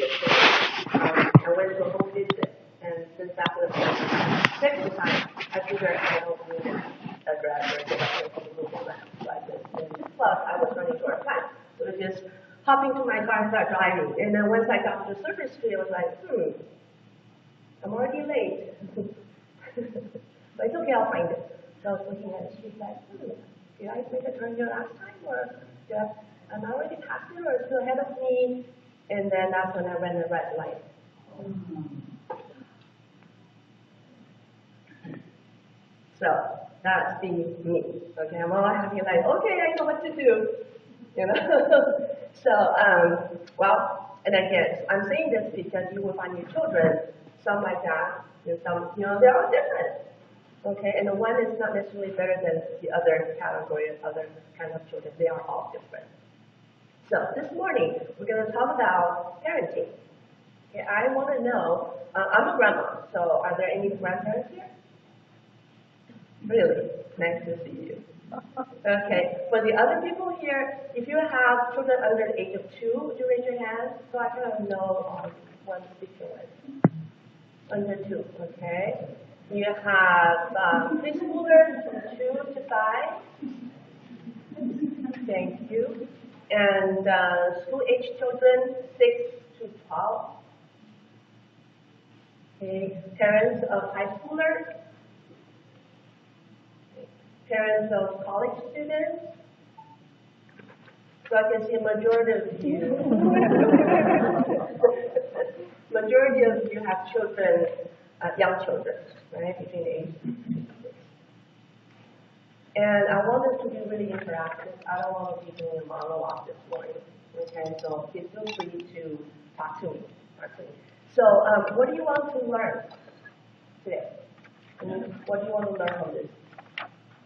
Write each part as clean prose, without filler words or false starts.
yesterday. I went to a home visit, and since that was the second time, I figured I don't need a driver to help me move around. So I just, and plus, I was running to our plant. So I just hop into my car and start driving. And then once I got to the service street, I was like, I'm already late. But it's okay, I'll find it. So I was looking at it, she's like, did I make a turn here last time? Or am I already past you, or still ahead of me? And then that's when I ran the red light. So that's being me. Okay, I'm all happy, like, okay, I know what to do. You know? So, well, and again, I'm saying this because you will find your children, some like that, and some, they're all different. Okay, and the one is not necessarily better than the other category of other kind of children. They are all different. So this morning, we're going to talk about parenting. Okay, I want to know, I'm a grandma, so are there any grandparents here? Really? Nice to see you. Okay, for the other people here, if you have children under the age of 2, would you raise your hand? So I kind of know one particular one. Under 2, okay. You have preschoolers from 2 to 5. Thank you. And school-age children, 6 to 12. Okay. Parents of high schoolers. Parents of college students. So I can see a majority of you. Majority of you have children, young children, right, between the ages of 6. And I want this to be really interactive. I don't want to be doing a monologue this morning. Okay, so please feel free to talk to me. So what do you want to learn today? What do you want to learn from this?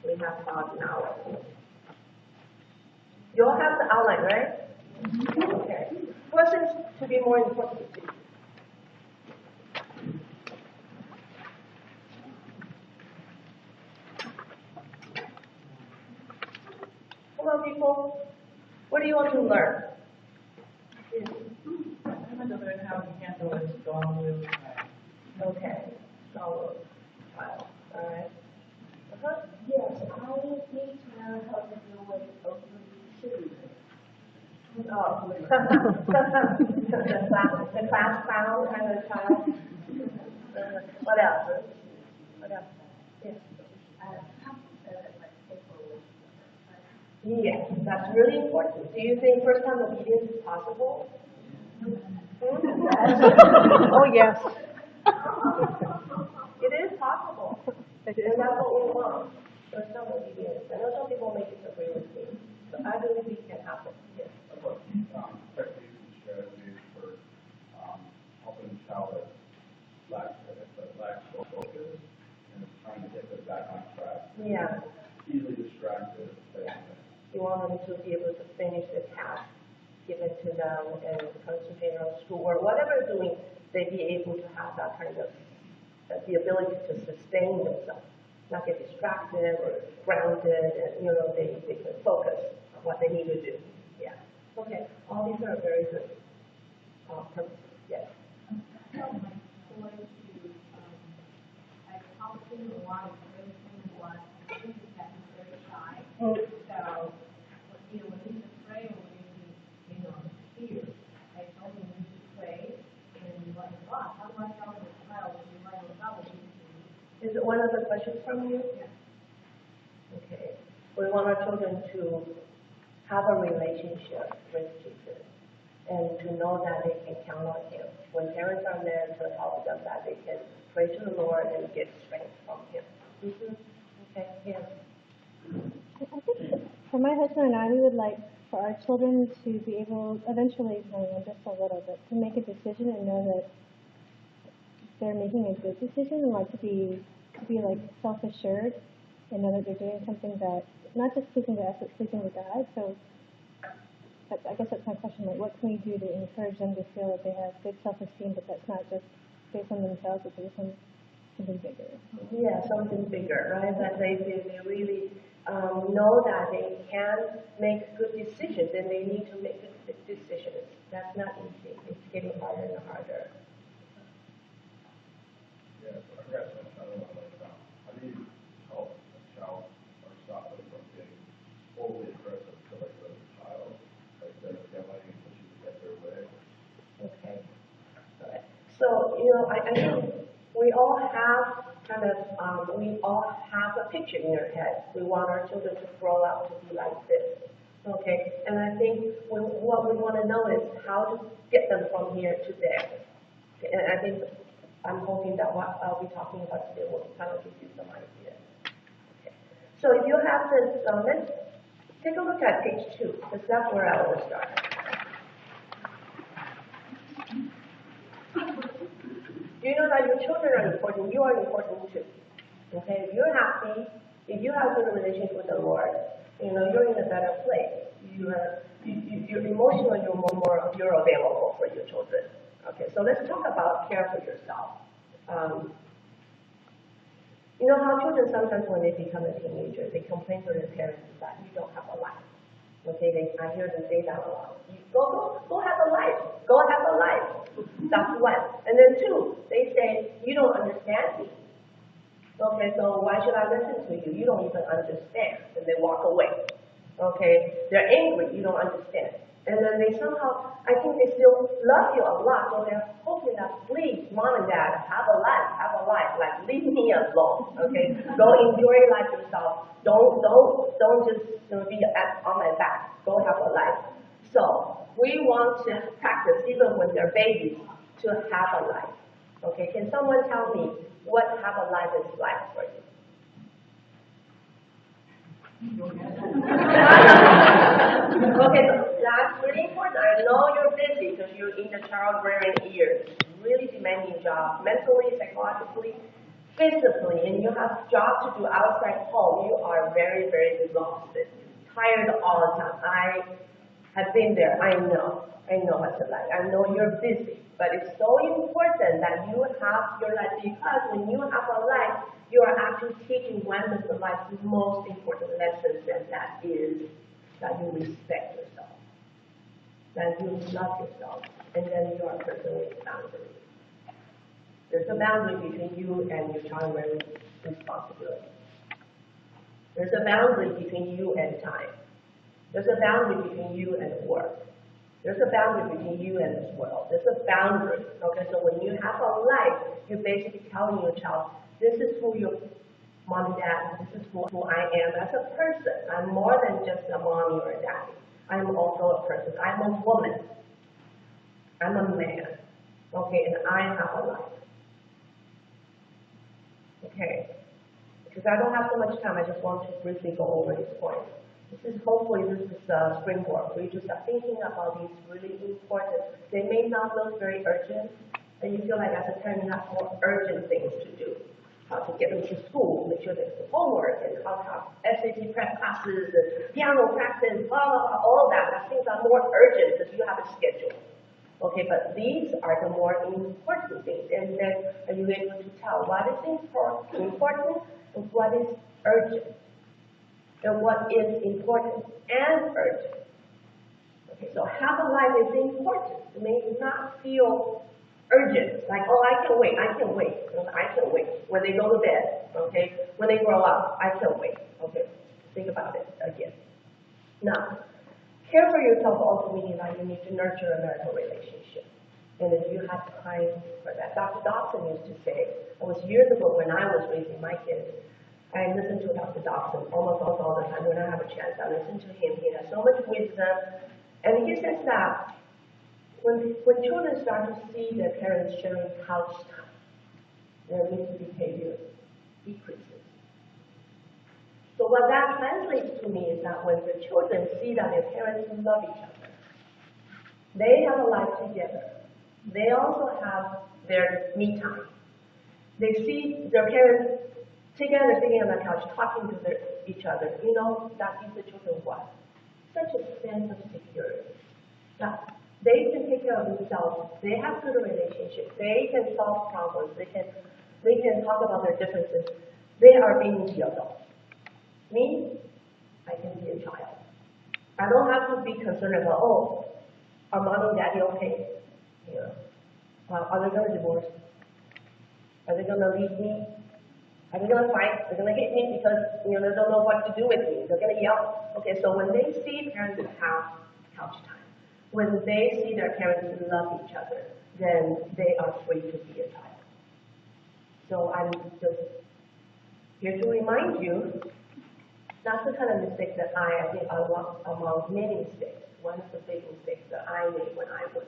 We have about an hour. You all have the outline, right? Okay. What seems to be more important to you? Hello, people. What do you want to learn? I want to learn how to handle a strong-willed child. Okay. Strong-willed child. All right. Yes, I need to know how to deal with overly Oh, the class clown kind of child. What else? What else? Yes. Yes, that's really important. Do you think first-time obedience is possible? Oh, yes. It is possible. And that's what we want. First-time obedience. I know some people may disagree with me, but I believe it can happen. Yes. Techniques and strategies for helping a child that lacks focus and is trying to get them back on track. Yeah. Easily distracted. You want them to be able to finish the task given to them and concentrate on school or whatever they're doing, they be able to have that kind of the ability to sustain themselves, not get distracted or grounded, and they can focus on what they need to do. Yeah. Okay. All these are very good purposes. Yes. I tell my boy to I talk to him a lot of very one. I think that he's very shy. So when he's afraid or when he's fear, I told him we should pray and like, wow, how do I tell him a child to be right about it? Is it one of the questions from you? Yeah. Okay. We want our children to have a relationship with Jesus and to know that they can count on Him. When parents are there to help them, that they can pray to the Lord and get strength from Him. Mm-hmm. Okay. Yeah. I think for my husband and I, we would like for our children to be able, eventually, just a little bit, to make a decision and know that they're making a good decision, and like to be like self-assured and know that they're doing something that not just pleasing to us, but pleasing to God. So I guess that's my question. Like, what can we do to encourage them to feel that they have good self-esteem, but that's not just based on themselves, but based on something bigger? Yeah, something bigger, right? That they really know that they can make good decisions, and they need to make good decisions. That's not easy. It's getting harder I think we all have we all have a picture in our head. We want our children to grow up to be like this. Okay, and I think what we want to know is how to get them from here to there. Okay, and I think I'm hoping that what I'll be talking about today will kind of give you some ideas. Okay. So if you have this, let's take a look at page 2, because that's where I will start. Do you know that your children are important? You are important too. Okay, if you're happy, if you have a good relationship with the Lord, you're in a better place. You're emotionally, you're available for your children. Okay, so let's talk about care for yourself. You know how children sometimes when they become a teenager, they complain to their parents that you don't have a life. Okay, I hear them say that a lot. You go have a life. Go have a life. That's one. And then 2, they say, you don't understand me. Okay, so why should I listen to you? You don't even understand. And they walk away. Okay, they're angry. You don't understand. And then they somehow, I think they still love you a lot. So they're hoping that, please, mom and dad, have a life. Like, leave me alone. Okay, go enjoy life yourself. Don't just be on my back. Go have a life. So we want to practice, even when they're babies, to have a life. Okay, can someone tell me what have a life is like for you? Okay, so that's really important. I know you're busy because you're in the child-rearing years. Really demanding job, mentally, psychologically, physically, and you have job to do outside home. You are very, very exhausted, tired all the time. I have been there. I know what it's like. I know you're busy, but it's so important that you have your life, because when you have a life, you are actually teaching one of the life's most important lessons, and that is that you respect yourself, that you love yourself, and then you are a person with boundaries. There's a boundary between you and your child-rearing responsibility. There's a boundary between you and time. There's a boundary between you and work. There's a boundary between you and this world. There's a boundary. Okay, so when you have a life, you're basically telling your child, this is who your mom and dad, this is who I am as a person. I'm more than just a mommy or a daddy. I'm also a person. I'm a woman. I'm a man. Okay, and I have a life. Okay, because I don't have so much time, I just want to briefly go over these points. Hopefully this is a springboard for you to start thinking about these really important. They may not look very urgent, and you feel like as a parent you have more urgent things to do. How to get them to school, make sure they do homework, and how to have SAT prep classes, and piano practice, blah, blah, blah, all of that. Those things are more urgent because you have a schedule. Okay, but these are the more important things. And then are you able to tell what is important and what is urgent? And what is important and urgent? Okay, so have a life is important. It may not feel urgent, like, oh, I can wait. When they go to bed, okay? When they grow up, I can wait. Okay, think about it again. Now, care for yourself also meaning that you need to nurture a marital relationship. And if you have time for that. Dr. Dobson used to say, it was years ago when I was raising my kids, I listen to Dr. Dobson almost all the time when I have a chance. I listen to him. He has so much wisdom. And he says that when children start to see their parents sharing couch time, their misbehavior decreases. So what that translates to me is that when the children see that their parents love each other, they have a life together. They also have their me time. They see their parents together sitting on the couch talking to each other. You know, that gives the children what? Such a sense of security. That they can take care of themselves. They have good relationships. They can solve problems. They can talk about their differences. They are being the adults. Me, I can be a child. I don't have to be concerned about, oh, are mom and daddy okay? You know, are they going to divorce? Are they going to leave me? Are they going to fight? They're going to hit me because they don't know what to do with me. They're going to yell. Okay, so when they see parents have couch time, when they see their parents love each other, then they are free to be a child. So I'm just here to remind you, that's the kind of mistake that I think among many mistakes. One of the big mistakes that I made when I was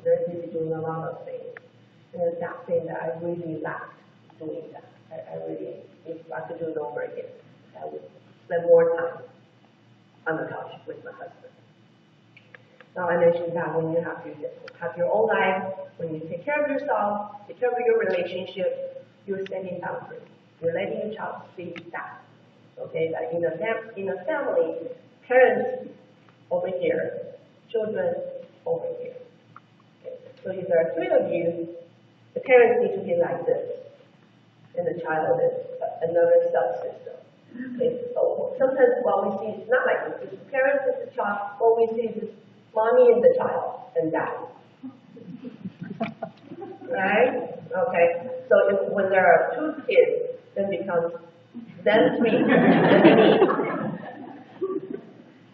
very busy doing a lot of things. And that thing that I really lacked doing that. I really, if I could do it over again, I would spend more time on the couch with my husband. Now I mentioned that when you have your own life, when you take care of yourself, take care of your relationship, you're setting boundaries. You're letting your child see that. Okay, that in a family, parents over here, children over here. Okay. So if there are three of you, the parents need to be like this, and the child is another subsystem. Okay, so sometimes what we see is not like this. It's parents and the child. What we see is mommy and the child and dad. Right? Okay. So when there are two kids, then becomes then three, then me.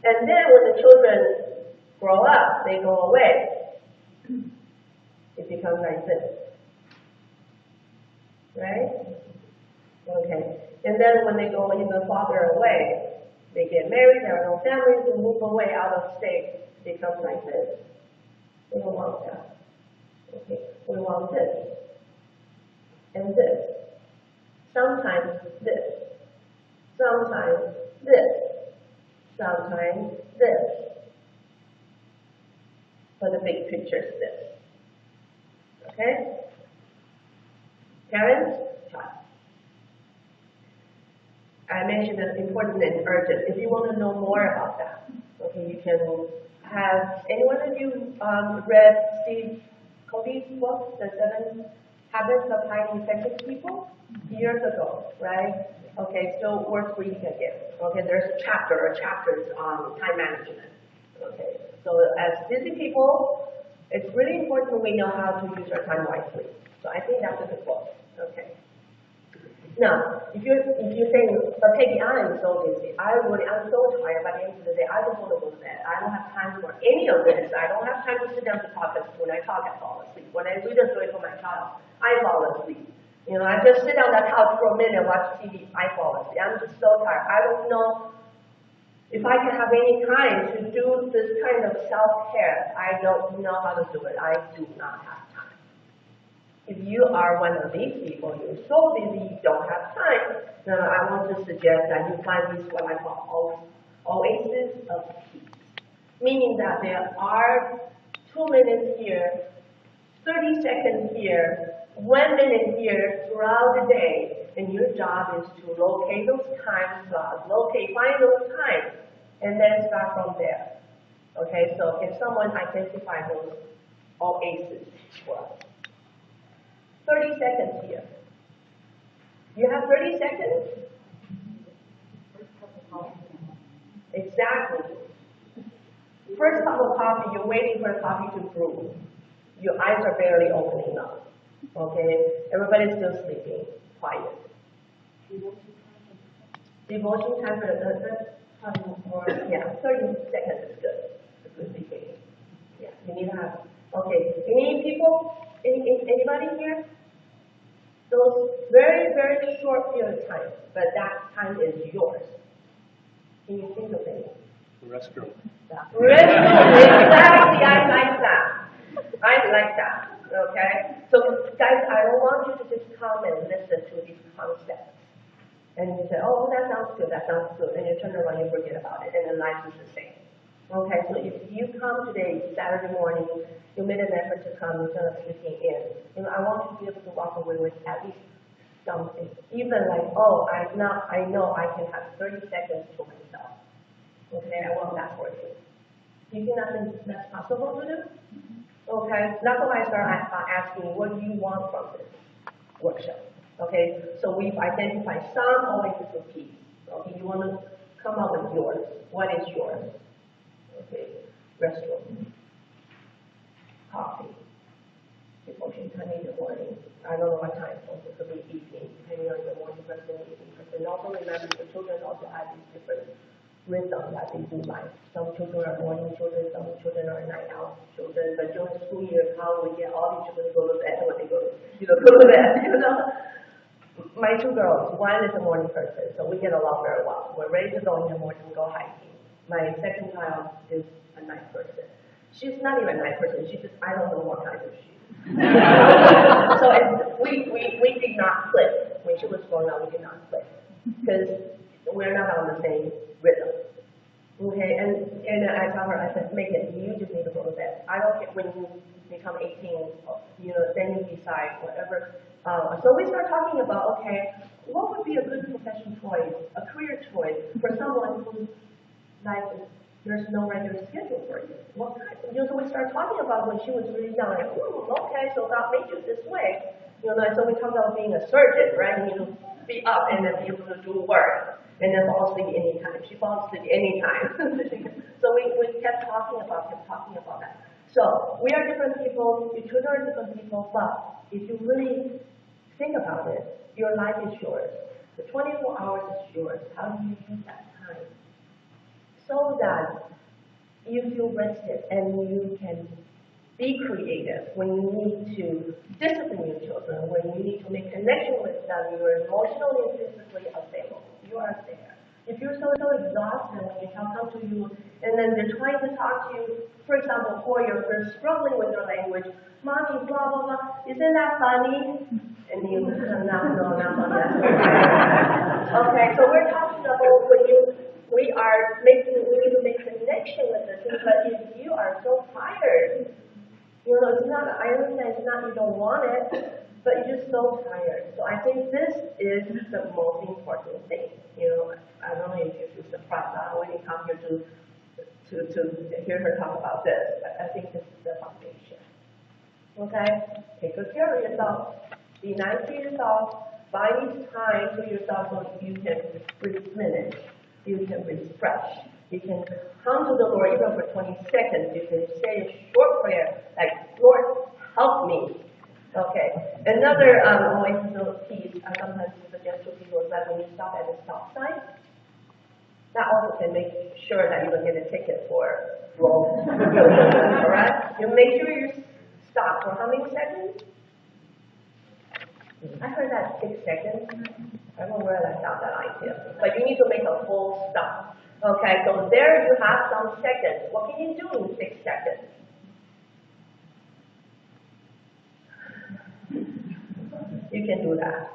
And then when the children grow up, they go away. It becomes like this. Right? Okay. And then when they go even farther away, they get married, there are no families, they move away out of state, it becomes like this. We don't want that. Okay. We want this. And this. Sometimes this. Sometimes this. Sometimes this. But the big picture is this. Okay? Parents, child. I mentioned it's important and urgent. If you want to know more about that, okay, you can have, any one of you read Steve Covey's book, The 7 Habits of Highly Effective People? Years ago, right? Okay, still worth reading again. Okay, there's a chapter or chapters on time management. Okay, so as busy people, it's really important we know how to use our time wisely. So I think that's a good book. Okay. Now, if you're saying, but Peggy, I'm so busy. I'm so tired. By the end of the day, I just want to go to bed. I don't have time for any of this. I don't have time to sit down to talk. When I talk, I fall asleep. When I read a story for my child, I fall asleep. You know, I just sit on the couch for a minute and watch TV. I fall asleep. I'm just so tired. I don't know if I can have any time to do this kind of self-care. I don't know how to do it. I do not have time. If you are one of these people, you're so busy, you don't have time, then I want to suggest that you find these what I call oases of peace. Meaning that there are 2 minutes here, 30 seconds here, 1 minute here throughout the day, and your job is to locate those time slots, find those times, and then start from there. Okay, so can someone identify those oases for us? 30 seconds here. You have 30 seconds? Exactly. First cup of coffee, you're waiting for the coffee to brew. Your eyes are barely opening up. Okay? Everybody's still sleeping. Quiet. Devotion time for the yeah, 30 seconds is good. It's a good beginning. Yeah, you need to have. Okay, any people? Anybody here? Those very, very short period of time, but that time is yours. Can you think of it? The restroom. Restroom, exactly. I like that. I like that. Okay? So, guys, I don't want you to just come and listen to these concepts. And you say, oh, that sounds good, and you turn around and forget about it, and then life is the same. Okay, so if you come today, Saturday morning, you made an effort to come instead of sleeping in, I want you to be able to walk away with at least something. Even like, oh, I know I can have 30 seconds to myself. Okay, I want that for you. Do you think that's possible to do? Okay, that's why I start asking, what do you want from this workshop? Okay, so we've identified some oases of peace. Okay, you want to come up with yours. What is yours? Okay, restroom, coffee, devotion time in the morning. I don't know what time, so it could be evening, depending on your morning person, evening person. Also remember, the children also have these different rhythm that they do life. Some children are morning children, some children are night owl children, but during school year, how we get all these children to go to bed when they go to bed, My two girls, one is a morning person, so we get along very well. We're ready to go in the morning, go hiking. My second child is a night person. She's not even a night person, she just, I don't know what kind of she is. So we did not click. When she was growing up, we did not click. Because we're not on the same rhythm. Okay, and I tell her, I said, Megan, you just need to go to bed. I don't care when you become 18, then you decide whatever. So we start talking about, okay, what would be a good profession choice, a career choice for someone whose life is, there's no regular schedule for you. What kind? So we start talking about when she was really young, like, okay, so God made you this way. And so we talk about being a surgeon, right? You need to be up and then be able to do work. And then fall asleep anytime. She falls asleep anytime. So we kept talking about that. So we are different people, your children are different people, but if you really think about it, your life is yours. The 24 hours is yours. How do you use that time? So that you feel rested and you can be creative when you need to discipline your children, when you need to make connection with them, you are emotionally and physically available. You are there. If you're so exhausted when your child comes to you and then they're trying to talk to you, for example, 4-year-old, they're struggling with their language, Mommy, blah, blah, blah, isn't that funny? And you, no, not funny. Okay, so we're talking about when we need to make connection with the kids, but if you are so tired, it's not, I understand it's not you don't want it, but you're just so tired. So I think this is the most important thing. I don't know if you're surprised when you come here to hear her talk about this. I think this is the foundation. Okay? Take good care of yourself. Be nice to yourself. Find time to yourself so you can replenish. You can refresh. You can come to the Lord even for 20 seconds. You can say a short prayer like, Lord, help me. Okay. Another always piece I sometimes suggest to people is that when you stop at a stop sign, that also can make sure that you don't get a ticket for roll. Alright? You make sure you stop for how many seconds? I heard that 6 seconds. I don't know where I found that idea. But you need to make a full stop. Okay, so there you have some seconds. What can you do in 6 seconds? You can do that.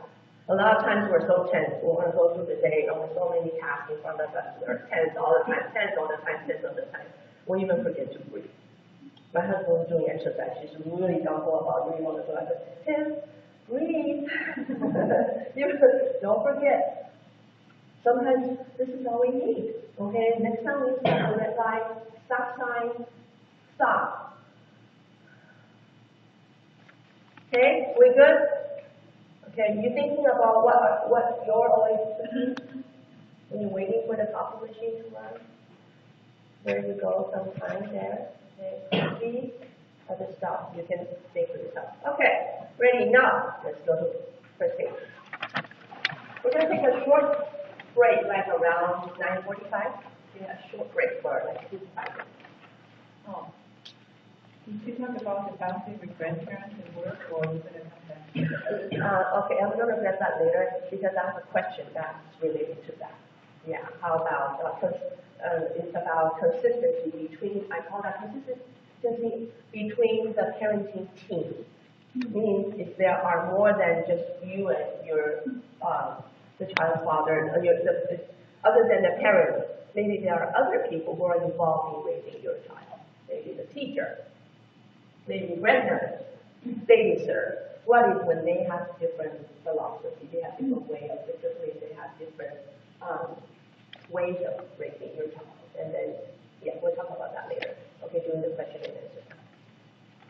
A lot of times we're so tense. We want to go through the day, with so many tasks in front of us. We're tense all the time. We even forget to breathe. My husband was doing exercise. She's really doubtful about really want to do it. I said, Tim, breathe. Don't forget. Sometimes this is all we need. Okay, next time we see a red light, stop sign, stop. Okay, we good? Okay, you thinking about what you're always thinking when you're waiting for the coffee machine to run? There you go, some time there. Okay, coffee, or the stop. You can think for yourself. Okay, ready now. Let's go to first page. We're going to take a short break, like around 9:45. A short break for like 2 to 5 minutes. Oh. Did you talk about the balancing with grandparents and work, or are you going to come back? Okay, I'm going to address that later because I have a question that's related to that. Yeah, how about, it's about consistency between, I call that consistency between the parenting team. Meaning if there are more than just you and your, the child's father, other than the parents, maybe there are other people who are involved in raising your child. Maybe the teacher, maybe grandparents, babysitter. What is when they have different philosophy, they have different way of discipline, they have different ways of raising your child. And then, yeah, we'll talk about that later. Okay, during the question and answer.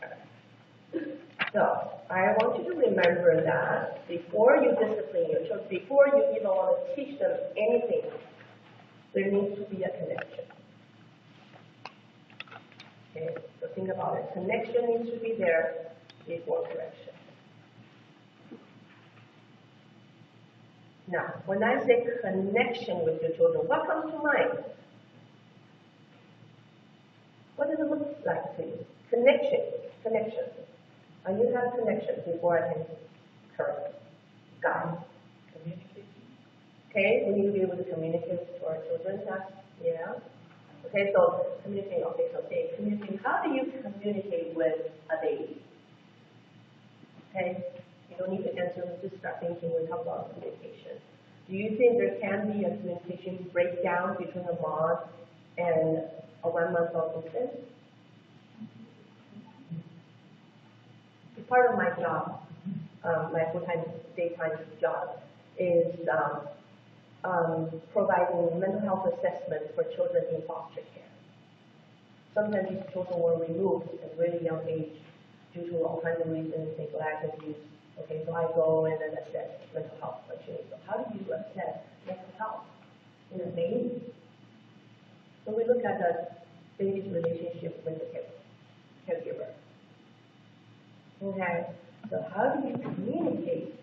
Right. So, I want you to remember that before you discipline your children, before you even want to teach them anything, there needs to be a connection. Okay, so think about it. Connection needs to be there before correction. Now, when I say connection with your children, what comes to mind? What does it look like to you? Connection. And you have connection before I can correct. Guide. Communication. Okay, we need to be able to communicate to our children. Yeah. Okay, so communicate. Okay, so communicate. How do you communicate with a baby? Okay, you don't need to answer. Just start thinking. We talk about communication. Do you think there can be a communication breakdown between a mom and a 1-month-old infant? Part of my job, my full-time, daytime job, is providing mental health assessment for children in foster care. Sometimes these children were removed at a really young age due to all kinds of reasons, neglect, abuse. Okay, so I go and then assess mental health functioning. So how do you assess mental health in a baby? So we look at the baby's relationship with the caregiver. Okay, so how do you communicate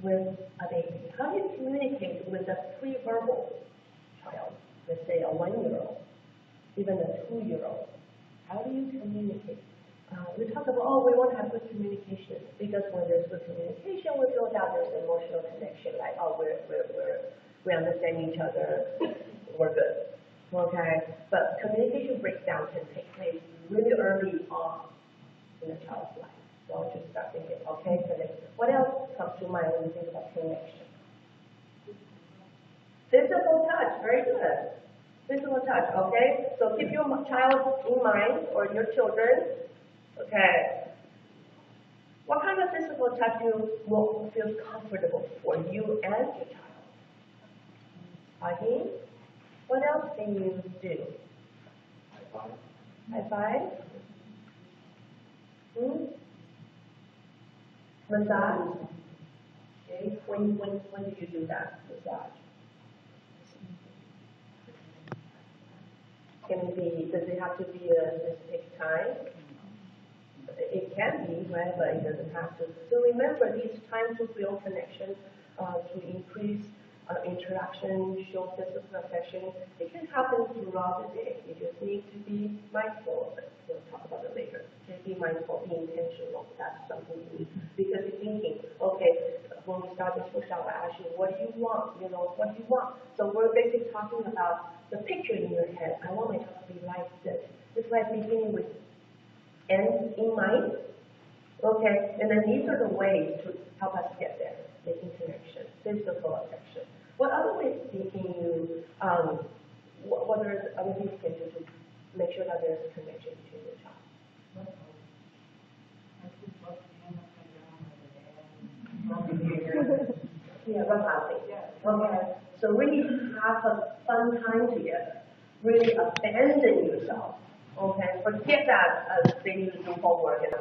with a baby? How do you communicate with a pre-verbal child, let's say a 1-year-old, even a 2-year-old? How do you communicate? We talk about, we want to have good communication, because when there's good communication, we feel that there's emotional connection, like, we understand each other, we're good. Okay, but communication breakdown can take place really early on in a child's life. So just start thinking, okay, connect. What else comes to mind when you think about connection? Physical touch, very good. Physical touch, okay? So keep your child in mind, or your children, okay? What kind of physical touch will feel comfortable for you and your child? Hugging? What else can you do? High five? Massage? Okay, when do you do that? Massage? Does it have to be a specific time? It can be, right, but it doesn't have to. So remember, these times of real connection to increase interaction, show physical affection, it can happen throughout the day. You just need to be mindful of it. We'll talk about it later. Just be mindful, be intentional. That's something you need. Because you're thinking, okay, when we start this workshop, I ask you, what do you want? What do you want? So we're basically talking about the picture in your head. I want my child to be like this. It's like beginning with end in mind. Okay, and then these are the ways to help us get there. Making connection, physical affection. What other ways can you, what are other things you can do to make sure that there's a connection between your child? Yeah, roughhousing. Okay, so really have a fun time together. Really abandon yourself. Okay, forget that they need to do homework and